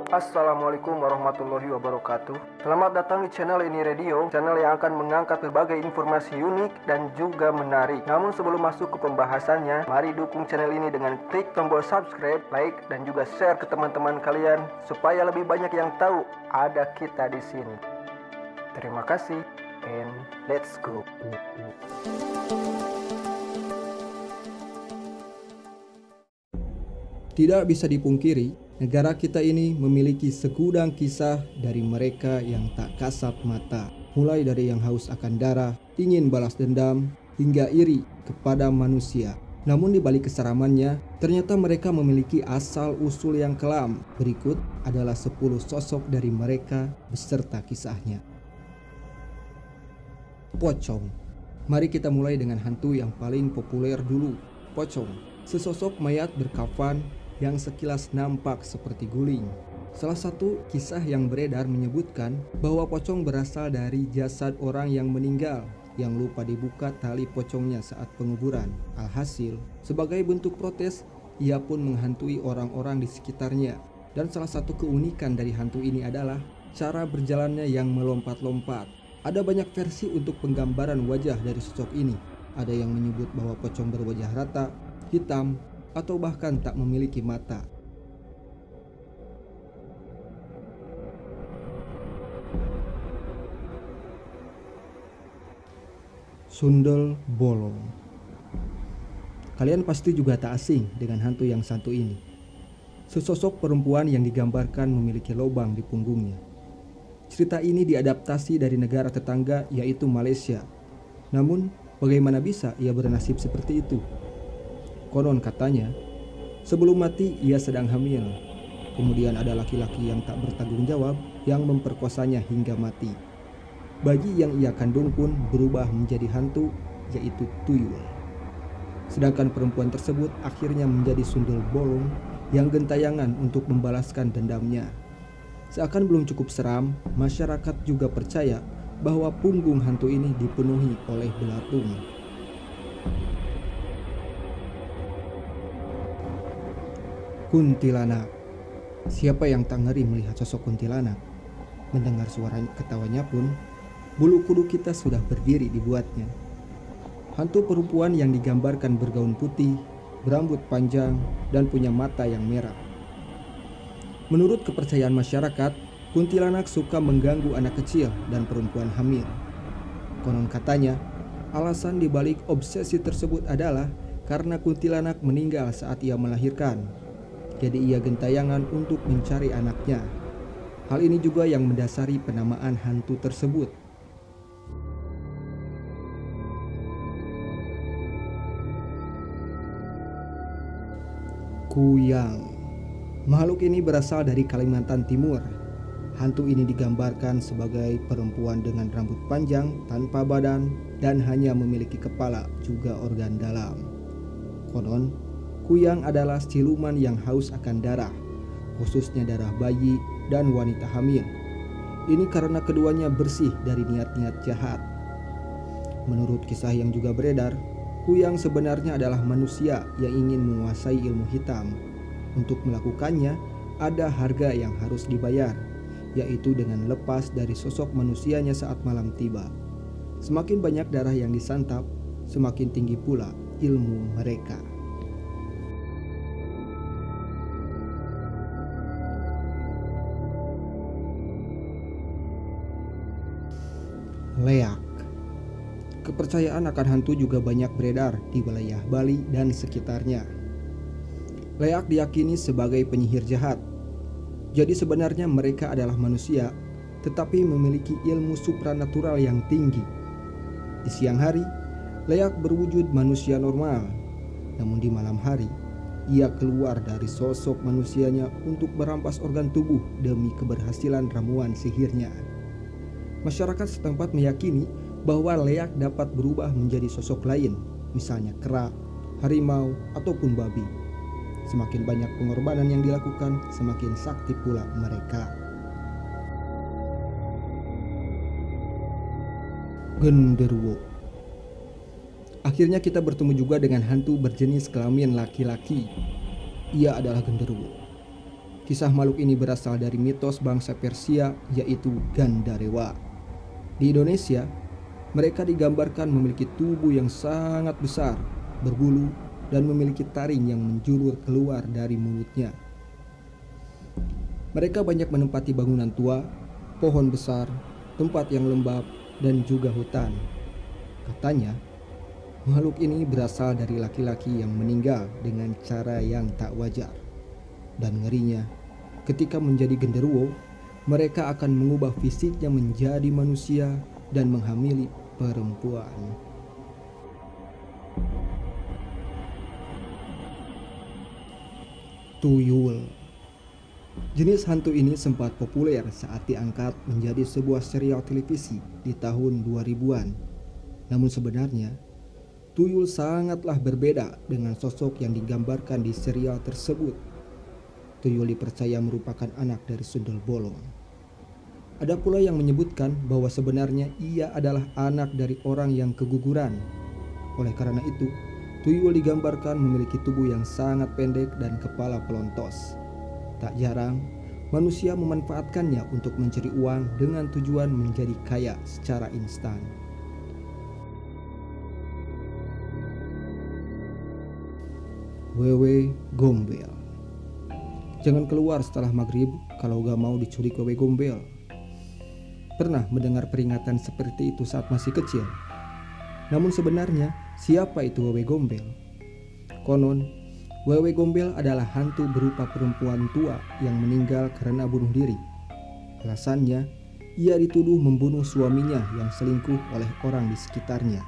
Assalamualaikum warahmatullahi wabarakatuh. Selamat datang di channel ini radio, channel yang akan mengangkat berbagai informasi unik dan juga menarik. Namun sebelum masuk ke pembahasannya, mari dukung channel ini dengan klik tombol subscribe, like, dan juga share ke teman-teman kalian supaya lebih banyak yang tahu ada kita di sini. Terima kasih and let's go. Tidak bisa dipungkiri, negara kita ini memiliki segudang kisah dari mereka yang tak kasat mata. Mulai dari yang haus akan darah, ingin balas dendam, hingga iri kepada manusia. Namun di balik keseramannya, ternyata mereka memiliki asal-usul yang kelam. Berikut adalah 10 sosok dari mereka beserta kisahnya. Pocong. Mari kita mulai dengan hantu yang paling populer dulu, pocong. Sesosok mayat berkafan yang sekilas nampak seperti guling. Salah satu kisah yang beredar menyebutkan bahwa pocong berasal dari jasad orang yang meninggal yang lupa dibuka tali pocongnya saat penguburan. Alhasil, sebagai bentuk protes, ia pun menghantui orang-orang di sekitarnya. Dan salah satu keunikan dari hantu ini adalah cara berjalannya yang melompat-lompat. Ada banyak versi untuk penggambaran wajah dari sosok ini. Ada yang menyebut bahwa pocong berwajah rata, hitam, atau bahkan tak memiliki mata. Sundel bolong. Kalian pasti juga tak asing dengan hantu yang satu ini. Sesosok perempuan yang digambarkan memiliki lubang di punggungnya. Cerita ini diadaptasi dari negara tetangga yaitu Malaysia. Namun, bagaimana bisa ia bernasib seperti itu? Konon katanya, sebelum mati ia sedang hamil. Kemudian ada laki-laki yang tak bertanggung jawab yang memperkosanya hingga mati. Bayi yang ia kandung pun berubah menjadi hantu, yaitu tuyul. Sedangkan perempuan tersebut akhirnya menjadi sundel bolong yang gentayangan untuk membalaskan dendamnya. Seakan belum cukup seram, masyarakat juga percaya bahwa punggung hantu ini dipenuhi oleh belatung. Kuntilanak. Siapa yang tak ngeri melihat sosok kuntilanak? Mendengar suara ketawanya pun, bulu kuduk kita sudah berdiri dibuatnya. Hantu perempuan yang digambarkan bergaun putih, berambut panjang, dan punya mata yang merah. Menurut kepercayaan masyarakat, kuntilanak suka mengganggu anak kecil dan perempuan hamil. Konon katanya, alasan dibalik obsesi tersebut adalah karena kuntilanak meninggal saat ia melahirkan. Jadi ia gentayangan untuk mencari anaknya. Hal ini juga yang mendasari penamaan hantu tersebut. Kuyang. Makhluk ini berasal dari Kalimantan Timur. Hantu ini digambarkan sebagai perempuan dengan rambut panjang tanpa badan dan hanya memiliki kepala juga organ dalam. Konon, kuyang adalah siluman yang haus akan darah, khususnya darah bayi dan wanita hamil. Ini karena keduanya bersih dari niat-niat jahat. Menurut kisah yang juga beredar, kuyang sebenarnya adalah manusia yang ingin menguasai ilmu hitam. Untuk melakukannya, ada harga yang harus dibayar, yaitu dengan lepas dari sosok manusianya saat malam tiba. Semakin banyak darah yang disantap, semakin tinggi pula ilmu mereka. Leak. Kepercayaan akan hantu juga banyak beredar di wilayah Bali dan sekitarnya. Leak diyakini sebagai penyihir jahat. Jadi sebenarnya mereka adalah manusia, tetapi memiliki ilmu supranatural yang tinggi. Di siang hari, leak berwujud manusia normal. Namun di malam hari, ia keluar dari sosok manusianya untuk merampas organ tubuh demi keberhasilan ramuan sihirnya. Masyarakat setempat meyakini bahwa leak dapat berubah menjadi sosok lain, misalnya kera, harimau, ataupun babi. Semakin banyak pengorbanan yang dilakukan, semakin sakti pula mereka. Genderuwo. Akhirnya kita bertemu juga dengan hantu berjenis kelamin laki-laki. ia adalah genderuwo. Kisah makhluk ini berasal dari mitos bangsa Persia, yaitu Gandarewa. Di Indonesia, mereka digambarkan memiliki tubuh yang sangat besar, berbulu, dan memiliki taring yang menjulur keluar dari mulutnya. Mereka banyak menempati bangunan tua, pohon besar, tempat yang lembab, dan juga hutan. Katanya, makhluk ini berasal dari laki-laki yang meninggal dengan cara yang tak wajar. Dan ngerinya, ketika menjadi genderuwo, mereka akan mengubah fisiknya menjadi manusia dan menghamili perempuan. Tuyul. Jenis hantu ini sempat populer saat diangkat menjadi sebuah serial televisi di tahun 2000-an. Namun sebenarnya, tuyul sangatlah berbeda dengan sosok yang digambarkan di serial tersebut. Tuyul dipercaya merupakan anak dari sundel bolong. Ada pula yang menyebutkan bahwa sebenarnya ia adalah anak dari orang yang keguguran. Oleh karena itu, tuyul digambarkan memiliki tubuh yang sangat pendek dan kepala pelontos. Tak jarang, manusia memanfaatkannya untuk mencari uang dengan tujuan menjadi kaya secara instan. Wewe Gombel. Jangan keluar setelah maghrib kalau gak mau diculik wewe gombel. Pernah mendengar peringatan seperti itu saat masih kecil? Namun sebenarnya, siapa itu wewe gombel? Konon, wewe gombel adalah hantu berupa perempuan tua yang meninggal karena bunuh diri. Alasannya, ia dituduh membunuh suaminya yang selingkuh oleh orang di sekitarnya.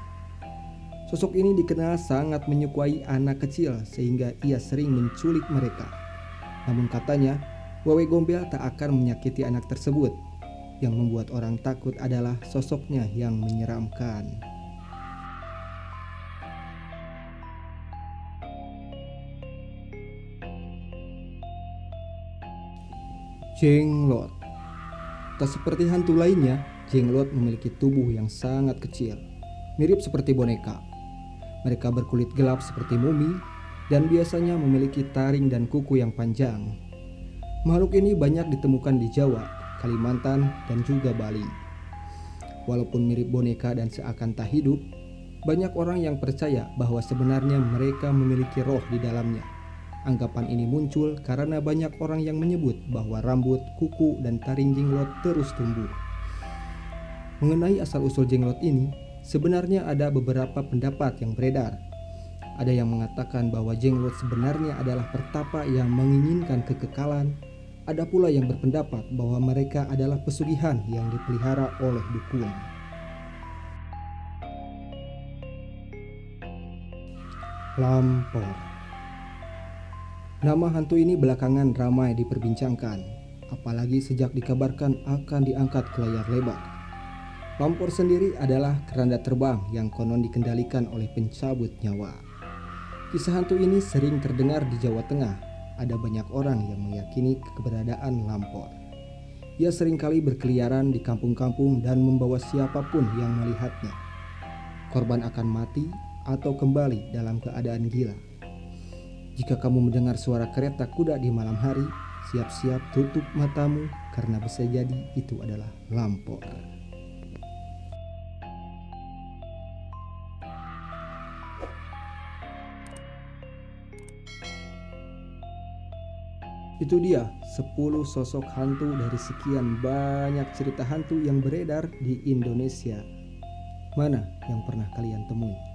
Sosok ini dikenal sangat menyukai anak kecil sehingga ia sering menculik mereka. Namun katanya, wewe gombel tak akan menyakiti anak tersebut. Yang membuat orang takut adalah sosoknya yang menyeramkan. Jenglot. Tak seperti hantu lainnya, jenglot memiliki tubuh yang sangat kecil, mirip seperti boneka. Mereka berkulit gelap seperti mumi dan biasanya memiliki taring dan kuku yang panjang. Makhluk ini banyak ditemukan di Jawa, Kalimantan, dan juga Bali. Walaupun mirip boneka dan seakan tak hidup, banyak orang yang percaya bahwa sebenarnya mereka memiliki roh di dalamnya. Anggapan ini muncul karena banyak orang yang menyebut bahwa rambut, kuku, dan taring jenglot terus tumbuh. Mengenai asal-usul jenglot ini, sebenarnya ada beberapa pendapat yang beredar. Ada yang mengatakan bahwa jenglot sebenarnya adalah pertapa yang menginginkan kekekalan. Ada pula yang berpendapat bahwa mereka adalah pesugihan yang dipelihara oleh dukun. Lampor. Nama hantu ini belakangan ramai diperbincangkan, apalagi sejak dikabarkan akan diangkat ke layar lebar. Lampor sendiri adalah keranda terbang yang konon dikendalikan oleh pencabut nyawa. Kisah hantu ini sering terdengar di Jawa Tengah. Ada banyak orang yang meyakini keberadaan Lampor. Ia seringkali berkeliaran di kampung-kampung dan membawa siapapun yang melihatnya. Korban akan mati atau kembali dalam keadaan gila. Jika kamu mendengar suara kereta kuda di malam hari, siap-siap tutup matamu karena bisa jadi itu adalah Lampor. Itu dia 10 sosok hantu dari sekian banyak cerita hantu yang beredar di Indonesia. Mana yang pernah kalian temui?